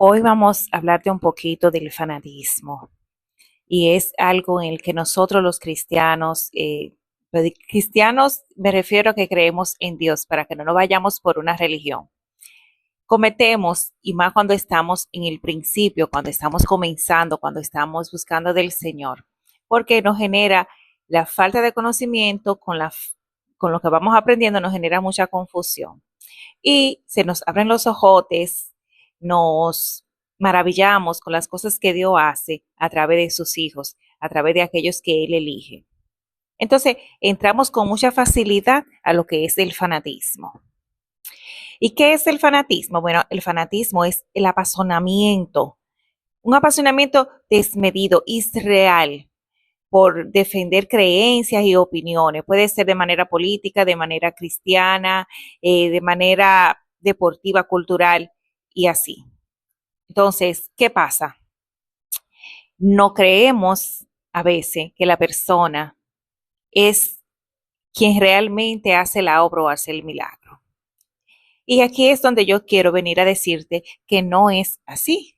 Hoy vamos a hablar de un poquito del fanatismo y es algo en el que nosotros los cristianos, cristianos me refiero a que creemos en Dios para que no nos vayamos por una religión, cometemos, y más cuando estamos en el principio, cuando estamos comenzando, cuando estamos buscando del Señor, porque nos genera la falta de conocimiento con lo que vamos aprendiendo, nos genera mucha confusión y se nos abren los ojotes, nos maravillamos con las cosas que Dios hace a través de sus hijos, a través de aquellos que Él elige. Entonces, entramos con mucha facilidad a lo que es el fanatismo. ¿Y qué es el fanatismo? Bueno, el fanatismo es el apasionamiento, un apasionamiento desmedido, irreal, por defender creencias y opiniones. Puede ser de manera política, de manera cristiana, de manera deportiva, cultural y así. Entonces, ¿qué pasa? No creemos a veces que la persona es quien realmente hace la obra o hace el milagro. Y aquí es donde yo quiero venir a decirte que no es así.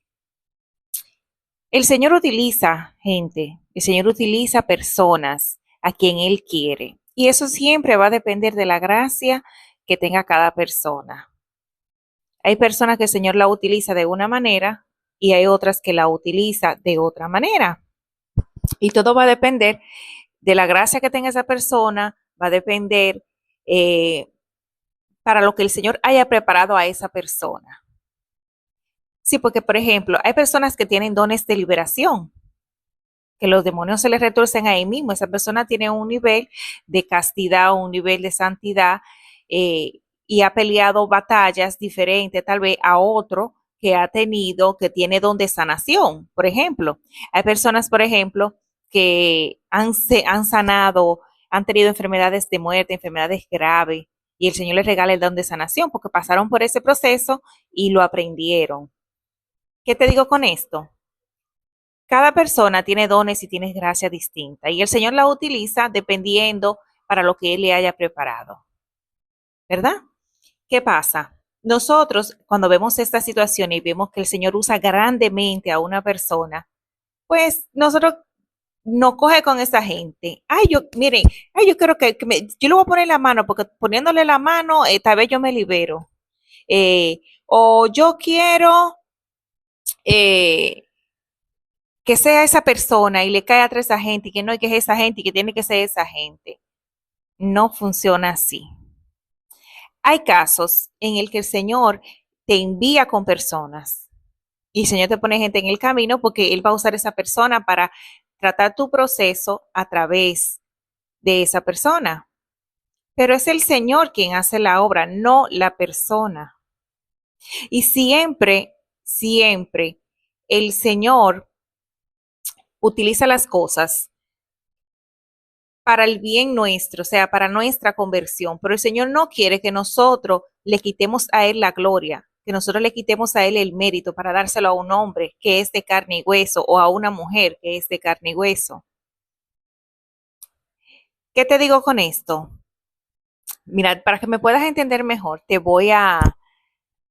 El Señor utiliza gente, el Señor utiliza personas a quien Él quiere. Y eso siempre va a depender de la gracia que tenga cada persona. Hay personas que el Señor la utiliza de una manera y hay otras que la utiliza de otra manera. Y todo va a depender de la gracia que tenga esa persona, va a depender eh, para lo que el Señor haya preparado a esa persona. Sí, porque por ejemplo, hay personas que tienen dones de liberación, que los demonios se les retorcen ahí mismo. Esa persona tiene un nivel de castidad, un nivel de santidad y ha peleado batallas diferentes tal vez a otro que ha tenido, que tiene don de sanación. Por ejemplo, hay personas, por ejemplo, que han sanado, han tenido enfermedades de muerte, enfermedades graves, y el Señor les regala el don de sanación porque pasaron por ese proceso y lo aprendieron. ¿Qué te digo con esto? Cada persona tiene dones y tiene gracia distinta y el Señor la utiliza dependiendo para lo que Él le haya preparado, ¿verdad? ¿Qué pasa? Nosotros, cuando vemos esta situación y vemos que el Señor usa grandemente a una persona, pues nosotros no coge con esa gente. Ay, yo, miren, ay, yo creo yo le voy a poner la mano porque poniéndole la mano, tal vez yo me libero. O yo quiero, eh, que sea esa persona y le cae atrás a esa gente y que no hay que es esa gente y que tiene que ser esa gente. No funciona así. Hay casos en el que el Señor te envía con personas y el Señor te pone gente en el camino porque Él va a usar esa persona para tratar tu proceso a través de esa persona. Pero es el Señor quien hace la obra, no la persona. Y siempre, siempre el Señor utiliza las cosas para el bien nuestro, o sea, para nuestra conversión. Pero el Señor no quiere que nosotros le quitemos a Él la gloria, que nosotros le quitemos a Él el mérito para dárselo a un hombre que es de carne y hueso o a una mujer que es de carne y hueso. ¿Qué te digo con esto? Mira, para que me puedas entender mejor, te voy a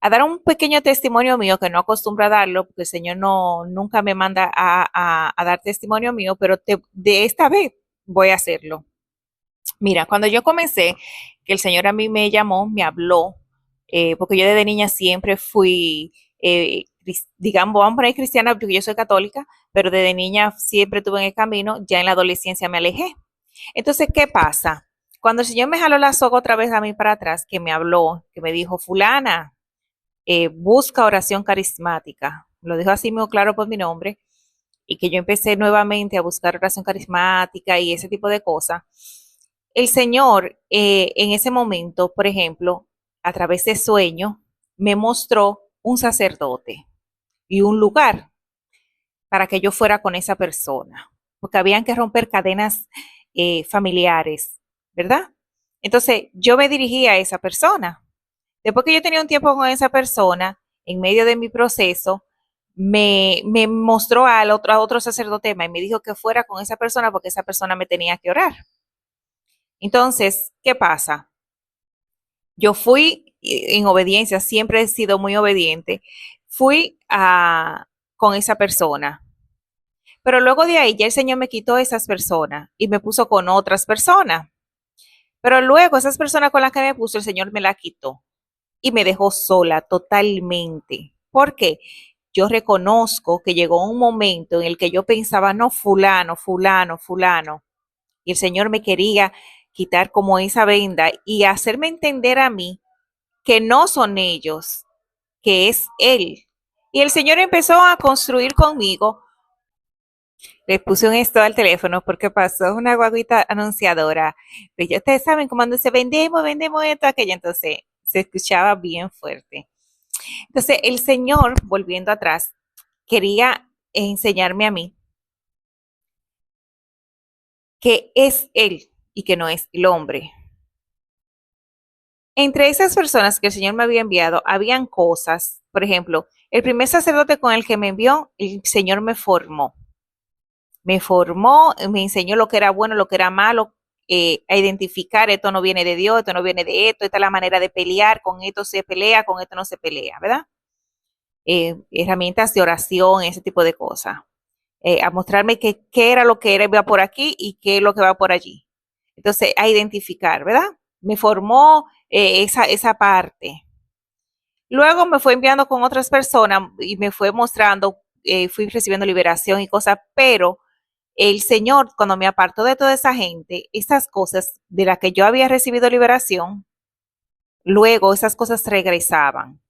dar un pequeño testimonio mío que no acostumbro a darlo, porque el Señor no, nunca me manda a dar testimonio mío, pero de esta vez voy a hacerlo. Mira, cuando yo comencé, que el Señor a mí me llamó, me habló, porque yo desde niña siempre fui, digamos, vamos a poner cristiana porque yo soy católica, pero desde niña siempre estuve en el camino, ya en la adolescencia me alejé. Entonces, ¿qué pasa? Cuando el Señor me jaló la soga otra vez a mí para atrás, que me habló, que me dijo, fulana, busca oración carismática, lo dijo así muy claro por mi nombre, y que yo empecé nuevamente a buscar oración carismática y ese tipo de cosas. El Señor en ese momento, por ejemplo, a través de sueño, me mostró un sacerdote y un lugar para que yo fuera con esa persona, porque habían que romper cadenas familiares, ¿verdad? Entonces yo me dirigí a esa persona. Después que yo tenía un tiempo con esa persona, en medio de mi proceso, me mostró a otro sacerdote y me dijo que fuera con esa persona porque esa persona me tenía que orar. Entonces, ¿qué pasa? Yo fui en obediencia, siempre he sido muy obediente. fui con esa persona. Pero luego de ahí ya el Señor me quitó esas personas y me puso con otras personas. Pero luego esas personas con las que me puso, el Señor me la quitó y me dejó sola totalmente. ¿Por qué? Yo reconozco que llegó un momento en el que yo pensaba, no, fulano, fulano, fulano. Y el Señor me quería quitar como esa venda y hacerme entender a mí que no son ellos, que es Él. Y el Señor empezó a construir conmigo. Le puse un esto al teléfono porque pasó una guaguita anunciadora. Pero ya ustedes saben cómo se vendemos, vendemos esto, aquello. Entonces se escuchaba bien fuerte. Entonces el Señor, volviendo atrás, quería enseñarme a mí que es Él y que no es el hombre. Entre esas personas que el Señor me había enviado, habían cosas, por ejemplo, el primer sacerdote con el que me envió, el Señor me formó, me enseñó lo que era bueno, lo que era malo, a identificar, esto no viene de Dios, esto no viene de esto, esta es la manera de pelear, con esto se pelea, con esto no se pelea, ¿verdad? Herramientas de oración, ese tipo de cosas. A mostrarme qué era lo que era, iba por aquí y qué es lo que va por allí. Entonces, a identificar, ¿verdad? Me formó esa parte. Luego me fue enviando con otras personas y me fue mostrando, fui recibiendo liberación y cosas, pero el Señor, cuando me apartó de toda esa gente, esas cosas de las que yo había recibido liberación, luego esas cosas regresaban.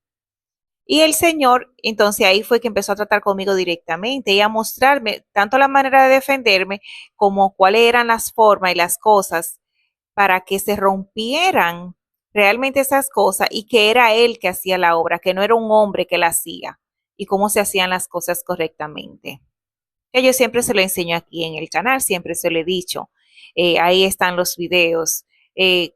Y el Señor, entonces ahí fue que empezó a tratar conmigo directamente y a mostrarme tanto la manera de defenderme como cuáles eran las formas y las cosas para que se rompieran realmente esas cosas y que era Él que hacía la obra, que no era un hombre que la hacía y cómo se hacían las cosas correctamente. Que yo siempre se lo enseño aquí en el canal, siempre se lo he dicho. Ahí están los videos,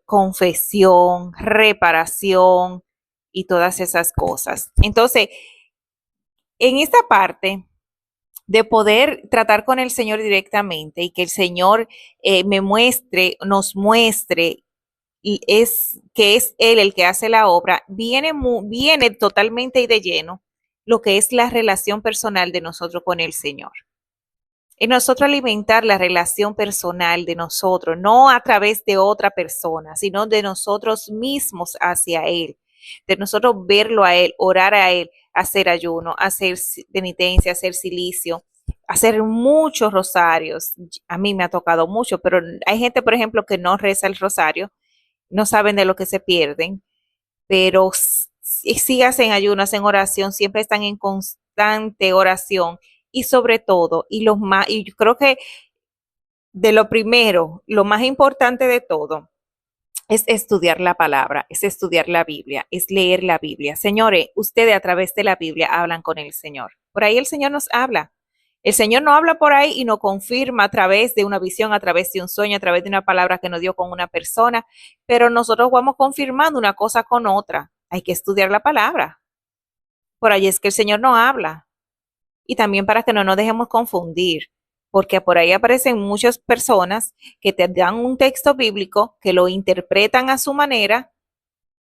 confesión, reparación y todas esas cosas. Entonces, en esta parte de poder tratar con el Señor directamente y que el Señor me muestre, nos muestre y es que es Él el que hace la obra, viene totalmente y de lleno lo que es la relación personal de nosotros con el Señor. En nosotros alimentar la relación personal de nosotros, no a través de otra persona, sino de nosotros mismos hacia Él, de nosotros verlo a Él, orar a Él, hacer ayuno, hacer penitencia, hacer silicio, hacer muchos rosarios. A mí me ha tocado mucho, pero hay gente, por ejemplo, que no reza el rosario, no saben de lo que se pierden, pero sí hacen ayuno, hacen oración, siempre están en constante oración y sobre todo, y yo creo que de lo primero, lo más importante de todo, es estudiar la palabra, es estudiar la Biblia, es leer la Biblia. Señores, ustedes a través de la Biblia hablan con el Señor. Por ahí el Señor nos habla. El Señor no habla por ahí y nos confirma a través de una visión, a través de un sueño, a través de una palabra que nos dio con una persona, pero nosotros vamos confirmando una cosa con otra. Hay que estudiar la palabra. Por ahí es que el Señor no habla. Y también para que no nos dejemos confundir, porque por ahí aparecen muchas personas que te dan un texto bíblico, que lo interpretan a su manera,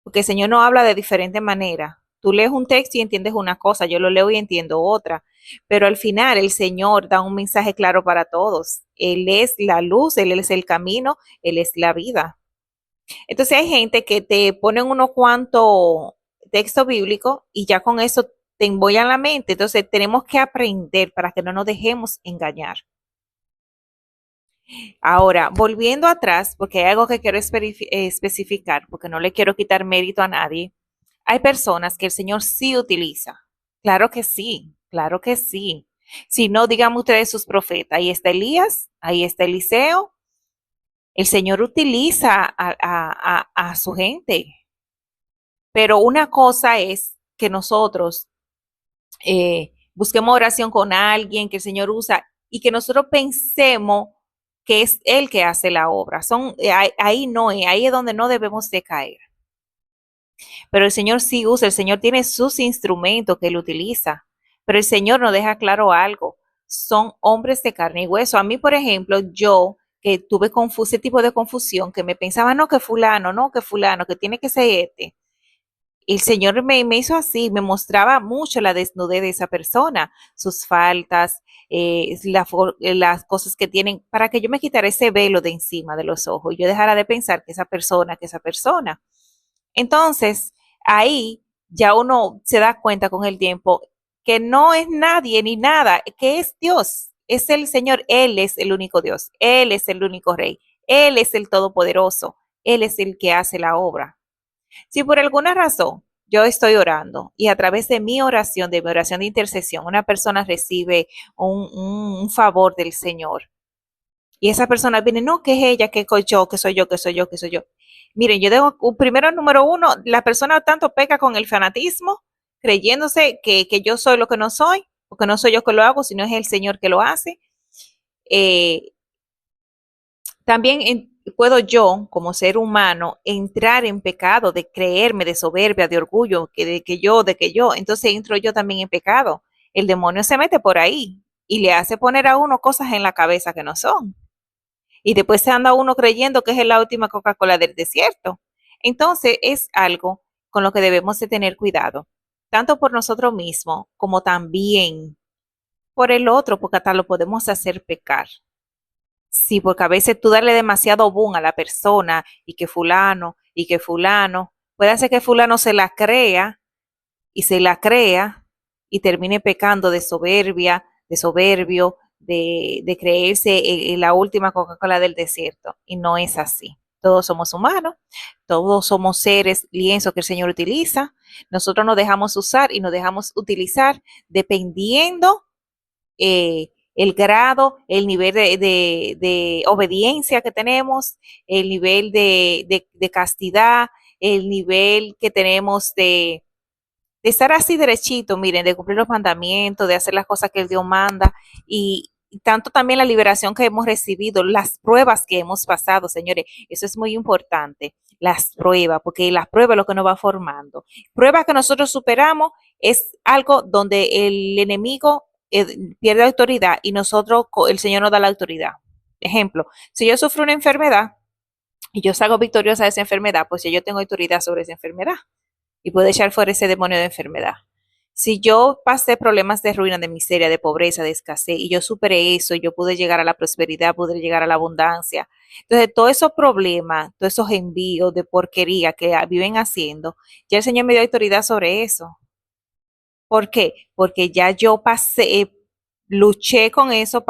porque el Señor no habla de diferente manera. Tú lees un texto y entiendes una cosa, yo lo leo y entiendo otra, pero al final el Señor da un mensaje claro para todos. Él es la luz, Él es el camino, Él es la vida. Entonces hay gente que te ponen unos cuantos textos bíblicos y ya con eso te embollan la mente. Entonces tenemos que aprender para que no nos dejemos engañar. Ahora, volviendo atrás, porque hay algo que quiero especificar, porque no le quiero quitar mérito a nadie, hay personas que el Señor sí utiliza. Claro que sí, claro que sí. Si no, díganme ustedes sus profetas. Ahí está Elías, ahí está Eliseo. El Señor utiliza a su gente. Pero una cosa es que nosotros busquemos oración con alguien que el Señor usa y que nosotros pensemos que es Él que hace la obra. Ahí no es, ahí es donde no debemos de caer. Pero el Señor sí usa, el Señor tiene sus instrumentos que Él utiliza. Pero el Señor nos deja claro algo. Son hombres de carne y hueso. A mí, por ejemplo, yo que tuve ese tipo de confusión, que me pensaba, no, que fulano, que tiene que ser este. el Señor me hizo así, me mostraba mucho la desnudez de esa persona, sus faltas, las cosas que tienen, para que yo me quitara ese velo de encima de los ojos y yo dejara de pensar que esa persona. Entonces, ahí ya uno se da cuenta con el tiempo que no es nadie ni nada, que es Dios, es el Señor, Él es el único Dios, Él es el único Rey, Él es el Todopoderoso, Él es el que hace la obra. Si por alguna razón yo estoy orando y a través de mi oración de intercesión, una persona recibe un favor del Señor y esa persona viene, no, que es ella, que soy yo, que soy yo, que soy yo, que soy yo. Miren, yo tengo, primero, número uno, la persona tanto peca con el fanatismo, creyéndose que yo soy lo que no soy, porque no soy yo que lo hago, sino es el Señor que lo hace. Eh, también puedo yo, como ser humano, entrar en pecado de creerme, de soberbia, de orgullo, de que yo. Entonces entro yo también en pecado. El demonio se mete por ahí y le hace poner a uno cosas en la cabeza que no son. Y después se anda uno creyendo que es la última Coca-Cola del desierto. Entonces es algo con lo que debemos de tener cuidado, tanto por nosotros mismos como también por el otro, porque hasta lo podemos hacer pecar. Sí, porque a veces tú darle demasiado boom a la persona y que fulano, puede hacer que fulano se la crea y se la crea y termine pecando de soberbia, de soberbio, de creerse la última Coca-Cola del desierto. Y no es así. Todos somos humanos, todos somos seres, lienzos que el Señor utiliza. Nosotros nos dejamos usar y nos dejamos utilizar dependiendo el grado, el nivel de obediencia que tenemos, el nivel de castidad, el nivel que tenemos de estar así derechito, miren, de cumplir los mandamientos, de hacer las cosas que el Dios manda y tanto también la liberación que hemos recibido, las pruebas que hemos pasado, señores, eso es muy importante, las pruebas, porque las pruebas es lo que nos va formando. Pruebas que nosotros superamos es algo donde el enemigo pierde autoridad y nosotros, el Señor nos da la autoridad. Ejemplo, si yo sufro una enfermedad y yo salgo victoriosa de esa enfermedad, pues yo tengo autoridad sobre esa enfermedad y puedo echar fuera ese demonio de enfermedad. Si yo pasé problemas de ruina, de miseria, de pobreza, de escasez, y yo superé eso, yo pude llegar a la prosperidad, pude llegar a la abundancia. Entonces, todos esos problemas, todos esos envíos de porquería que viven haciendo, ya el Señor me dio autoridad sobre eso. ¿Por qué? Porque ya yo pasé, luché con eso,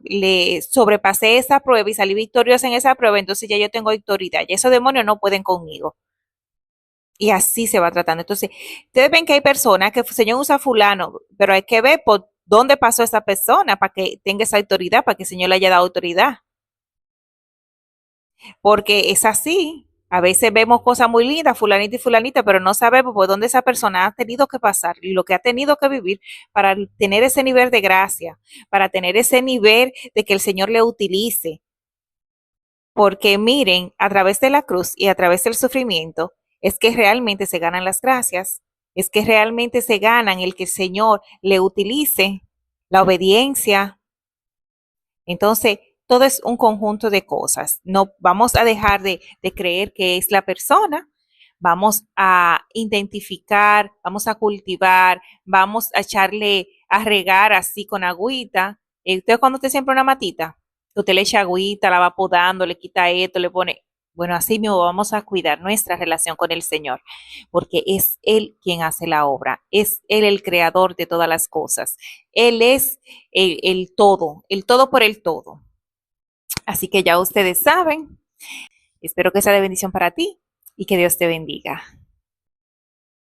le sobrepasé esa prueba y salí victoriosa en esa prueba, entonces ya yo tengo autoridad. Y esos demonios no pueden conmigo. Y así se va tratando. Entonces, ustedes ven que hay personas que el Señor usa fulano, pero hay que ver por dónde pasó esa persona para que tenga esa autoridad, para que el Señor le haya dado autoridad. Porque es así. A veces vemos cosas muy lindas, fulanita y fulanita, pero no sabemos por dónde esa persona ha tenido que pasar y lo que ha tenido que vivir para tener ese nivel de gracia, para tener ese nivel de que el Señor le utilice. Porque miren, a través de la cruz y a través del sufrimiento, es que realmente se ganan las gracias, es que realmente se ganan el que el Señor le utilice, la obediencia. Entonces, todo es un conjunto de cosas. No vamos a dejar de creer que es la persona, vamos a identificar, vamos a cultivar, vamos a echarle, a regar así con agüita. Usted cuando usted siembra una matita, usted le echa agüita, la va podando, le quita esto, le pone, bueno, así mismo vamos a cuidar nuestra relación con el Señor, porque es Él quien hace la obra, es Él el creador de todas las cosas, Él es el todo por el todo. Así que ya ustedes saben, espero que sea de bendición para ti y que Dios te bendiga.